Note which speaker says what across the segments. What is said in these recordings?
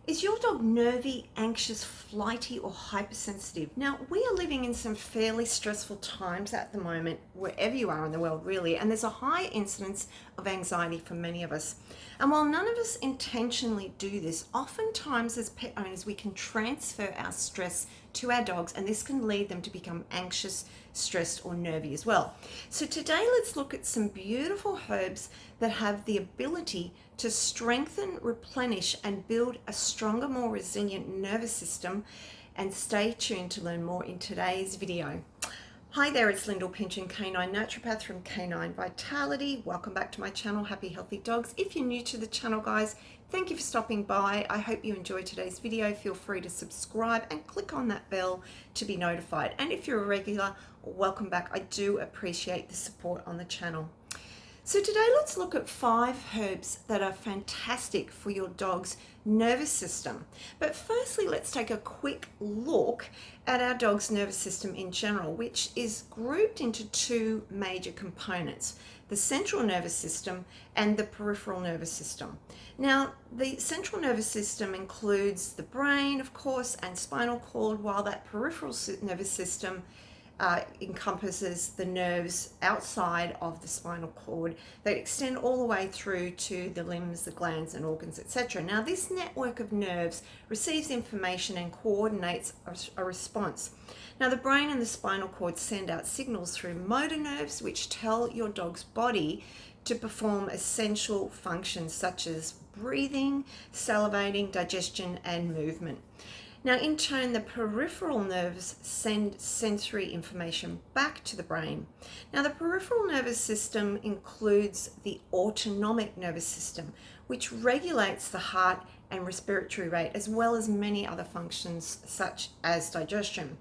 Speaker 1: Is your dog nervy, anxious, flighty, or hypersensitive? Now, we are living in some fairly stressful times at the moment, wherever you are in the world, really, and there's a high incidence of anxiety for many of us. And while none of us intentionally do this, oftentimes as pet owners, we can transfer our stress to our dogs, and this can lead them to become anxious, stressed, or nervy as well. So today, let's look at some beautiful herbs that have the ability to strengthen, replenish, and build a stronger, more resilient nervous system. And stay tuned to learn more in today's video. Hi there, it's Lyndall Pinchin, Canine Naturopath from Canine Vitality. Welcome back to my channel, Happy Healthy Dogs. If you're new to the channel, guys, thank you for stopping by. I hope you enjoyed today's video. Feel free to subscribe and click on that bell to be notified. And if you're a regular, welcome back. I do appreciate the support on the channel. So today let's look at 5 herbs that are fantastic for your dog's nervous system. But firstly, let's take a quick look at our dog's nervous system in general, which is grouped into 2 major components: the central nervous system and the peripheral nervous system. Now, the central nervous system includes the brain, of course, and spinal cord, while that peripheral nervous system encompasses the nerves outside of the spinal cord that extend all the way through to the limbs, the glands and organs, etc. Now, this network of nerves receives information and coordinates a response. Now, the brain and the spinal cord send out signals through motor nerves, which tell your dog's body to perform essential functions such as breathing, salivating, digestion, and movement. Now, in turn, the peripheral nerves send sensory information back to the brain. Now, the peripheral nervous system includes the autonomic nervous system, which regulates the heart and respiratory rate, as well as many other functions such as digestion.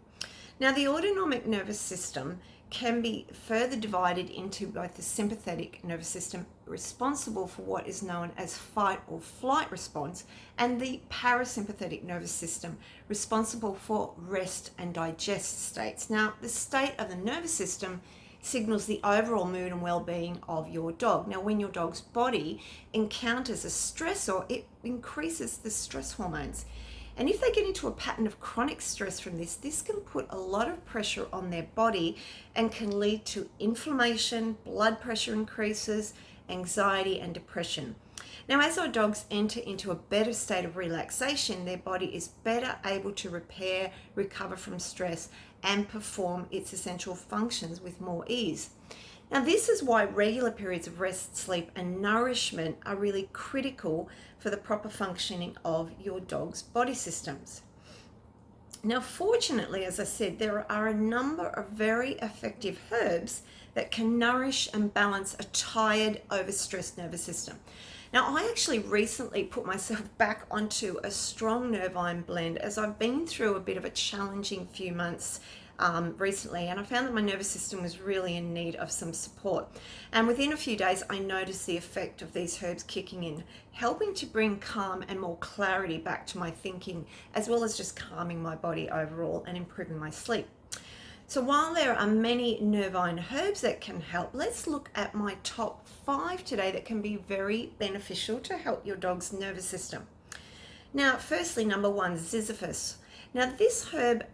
Speaker 1: Now, the autonomic nervous system can be further divided into both the sympathetic nervous system, responsible for what is known as fight or flight response, and the parasympathetic nervous system, responsible for rest and digest states. Now, the state of the nervous system signals the overall mood and well-being of your dog. Now, when your dog's body encounters a stressor, it increases the stress hormones. And if they get into a pattern of chronic stress from this can put a lot of pressure on their body and can lead to inflammation, blood pressure increases, anxiety, and depression. Now, as our dogs enter into a better state of relaxation, their body is better able to repair, recover from stress, and perform its essential functions with more ease. Now, this is why regular periods of rest, sleep, and nourishment are really critical for the proper functioning of your dog's body systems. Now, fortunately, as I said, there are a number of very effective herbs that can nourish and balance a tired, overstressed nervous system. Now, I actually recently put myself back onto a strong Vervain blend as I've been through a bit of a challenging few months recently, and I found that my nervous system was really in need of some support. And within a few days, I noticed the effect of these herbs kicking in, helping to bring calm and more clarity back to my thinking, as well as just calming my body overall and improving my sleep. So while there are many Vervain herbs that can help, let's look at my top 5 today that can be very beneficial to help your dog's nervous system. Now, firstly, number 1, Ziziphus. Now, this herb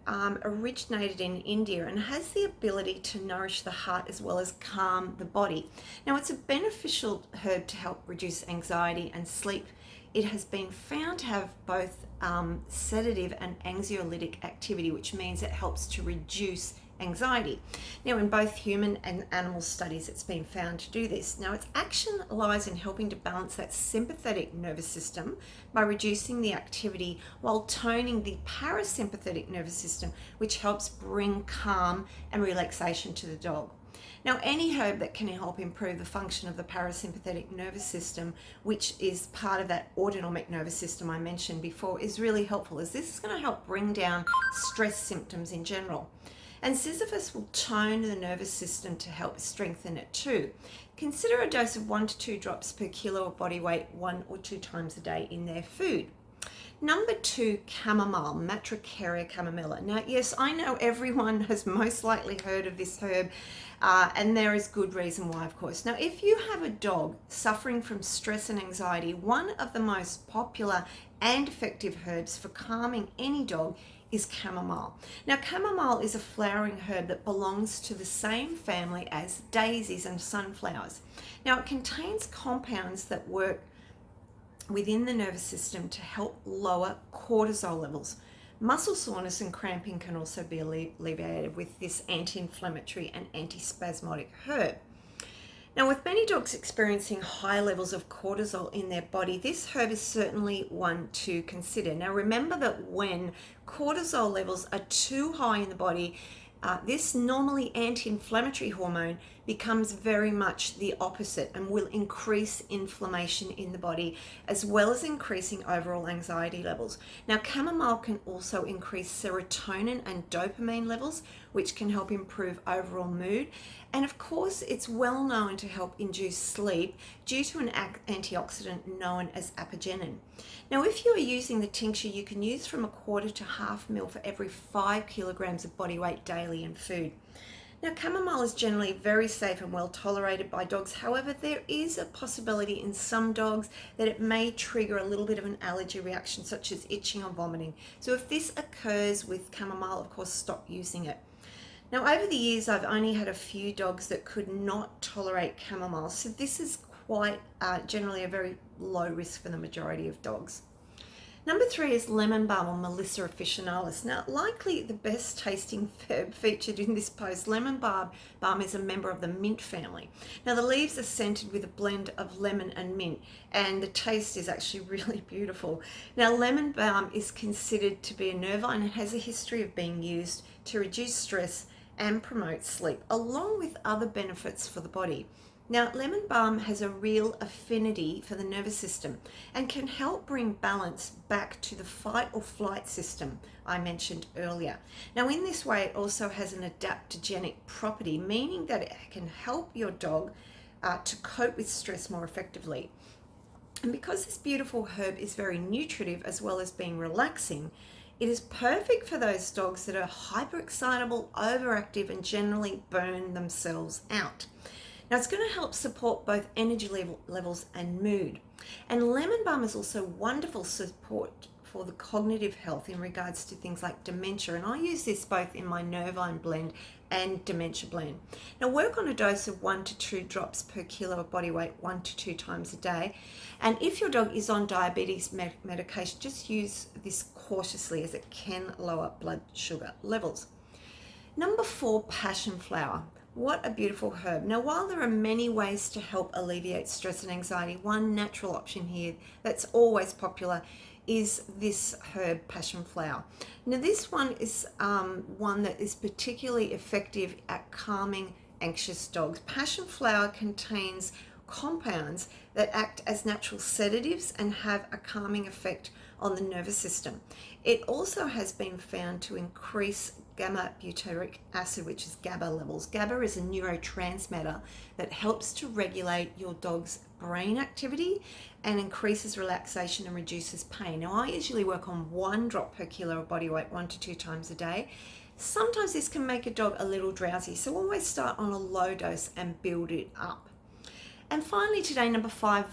Speaker 1: originated in India and has the ability to nourish the heart as well as calm the body. Now, it's a beneficial herb to help reduce anxiety and sleep. It has been found to have both sedative and anxiolytic activity, which means it helps to reduce anxiety. Now, in both human and animal studies, it's been found to do this. Now, its action lies in helping to balance that sympathetic nervous system by reducing the activity while toning the parasympathetic nervous system, which helps bring calm and relaxation to the dog. Now, any herb that can help improve the function of the parasympathetic nervous system, which is part of that autonomic nervous system I mentioned before, is really helpful, as this is going to help bring down stress symptoms in general. And Ziziphus will tone the nervous system to help strengthen it too. Consider a dose of 1 to 2 drops per kilo of body weight 1 or 2 times a day in their food. Number 2, chamomile, Matricaria chamomilla. Now, yes, I know everyone has most likely heard of this herb, and there is good reason why, of course. Now, if you have a dog suffering from stress and anxiety, one of the most popular and effective herbs for calming any dog is chamomile. Now, chamomile is a flowering herb that belongs to the same family as daisies and sunflowers. Now, it contains compounds that work within the nervous system to help lower cortisol levels. Muscle soreness and cramping can also be alleviated with this anti-inflammatory and antispasmodic herb. Now, with many dogs experiencing high levels of cortisol in their body, this herb is certainly one to consider. Now, remember that when cortisol levels are too high in the body, this normally anti-inflammatory hormone becomes very much the opposite and will increase inflammation in the body, as well as increasing overall anxiety levels. Now, chamomile can also increase serotonin and dopamine levels, which can help improve overall mood. And of course, it's well known to help induce sleep due to an antioxidant known as apigenin. Now, if you are using the tincture, you can use from 1/4 to 1/2 ml for every 5 kilograms of body weight daily in food. Now, chamomile is generally very safe and well tolerated by dogs. However, there is a possibility in some dogs that it may trigger a little bit of an allergy reaction, such as itching or vomiting. So if this occurs with chamomile, of course, stop using it. Now, over the years, I've only had a few dogs that could not tolerate chamomile. So this is quite generally a very low risk for the majority of dogs. Number 3 is lemon balm, or Melissa officinalis. Now, likely the best tasting herb featured in this post, lemon balm is a member of the mint family. Now, the leaves are scented with a blend of lemon and mint, and the taste is actually really beautiful. Now, lemon balm is considered to be a nervine and has a history of being used to reduce stress and promote sleep, along with other benefits for the body. Now, lemon balm has a real affinity for the nervous system and can help bring balance back to the fight or flight system I mentioned earlier. Now, in this way, it also has an adaptogenic property, meaning that it can help your dog to cope with stress more effectively. And because this beautiful herb is very nutritive as well as being relaxing, it is perfect for those dogs that are hyperexcitable, overactive, and generally burn themselves out. Now, it's going to help support both energy levels and mood. And lemon balm is also wonderful support for the cognitive health in regards to things like dementia. And I use this both in my Nervine blend and dementia blend. Now, work on a dose of 1 to 2 drops per kilo of body weight 1 to 2 times a day. And if your dog is on diabetes medication, just use this cautiously, as it can lower blood sugar levels. Number 4, passion flower. What a beautiful herb. Now, while there are many ways to help alleviate stress and anxiety, one natural option here that's always popular is this herb, passion flower. Now, this one is one that is particularly effective at calming anxious dogs. Passion flower contains compounds that act as natural sedatives and have a calming effect on the nervous system. It also has been found to increase gamma butyric acid, which is GABA levels. GABA is a neurotransmitter that helps to regulate your dog's brain activity and increases relaxation and reduces pain. Now, I usually work on 1 drop per kilo of body weight 1 to 2 times a day. Sometimes this can make a dog a little drowsy, so always start on a low dose and build it up. And finally today, number 5,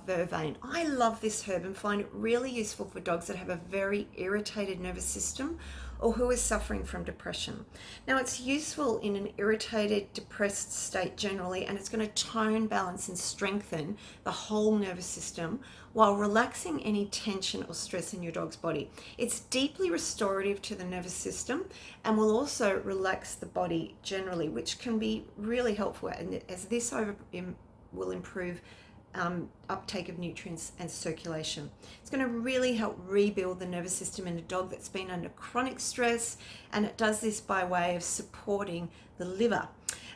Speaker 1: Vervain. I love this herb and find it really useful for dogs that have a very irritated nervous system or who is suffering from depression. Now, it's useful in an irritated, depressed state generally, and it's going to tone, balance, and strengthen the whole nervous system while relaxing any tension or stress in your dog's body. It's deeply restorative to the nervous system and will also relax the body generally, which can be really helpful, and as this will improve uptake of nutrients and circulation. It's going to really help rebuild the nervous system in a dog that's been under chronic stress, and it does this by way of supporting the liver.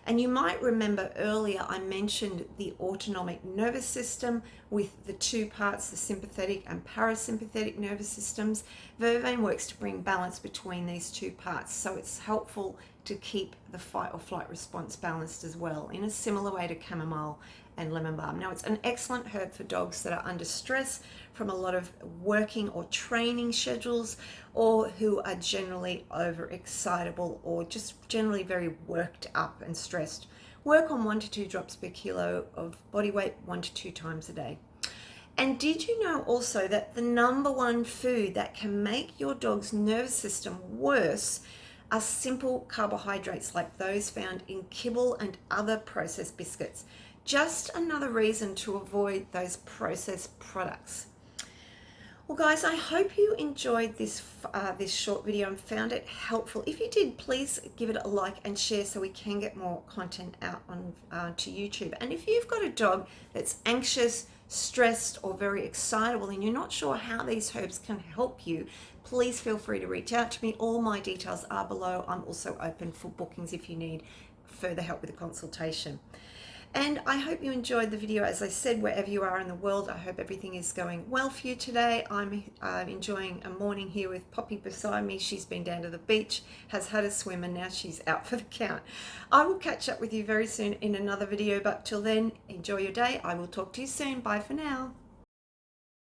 Speaker 1: And you might remember earlier I mentioned the autonomic nervous system with the 2 parts, the sympathetic and parasympathetic nervous systems. Vervain works to bring balance between these 2 parts, so it's helpful to keep the fight or flight response balanced as well, in a similar way to chamomile and lemon balm. Now, it's an excellent herb for dogs that are under stress from a lot of working or training schedules, or who are generally overexcitable or just generally very worked up and stressed. Work on 1 to 2 drops per kilo of body weight 1 to 2 times a day. And did you know also that the number one food that can make your dog's nervous system worse are simple carbohydrates like those found in kibble and other processed biscuits? Just another reason to avoid those processed products. Well, guys, I hope you enjoyed this short video and found it helpful. If you did, please give it a like and share so we can get more content out on to YouTube. And if you've got a dog that's anxious, stressed, or very excitable, and you're not sure how these herbs can help you, please feel free to reach out to me. All my details are below. I'm also open for bookings if you need further help with a consultation. And I hope you enjoyed the video. As I said, wherever you are in the world, I hope everything is going well for you today. I'm enjoying a morning here with Poppy beside me. She's been down to the beach, has had a swim, and now she's out for the count. I will catch up with you very soon in another video, but till then, enjoy your day. I will talk to you soon. Bye for now.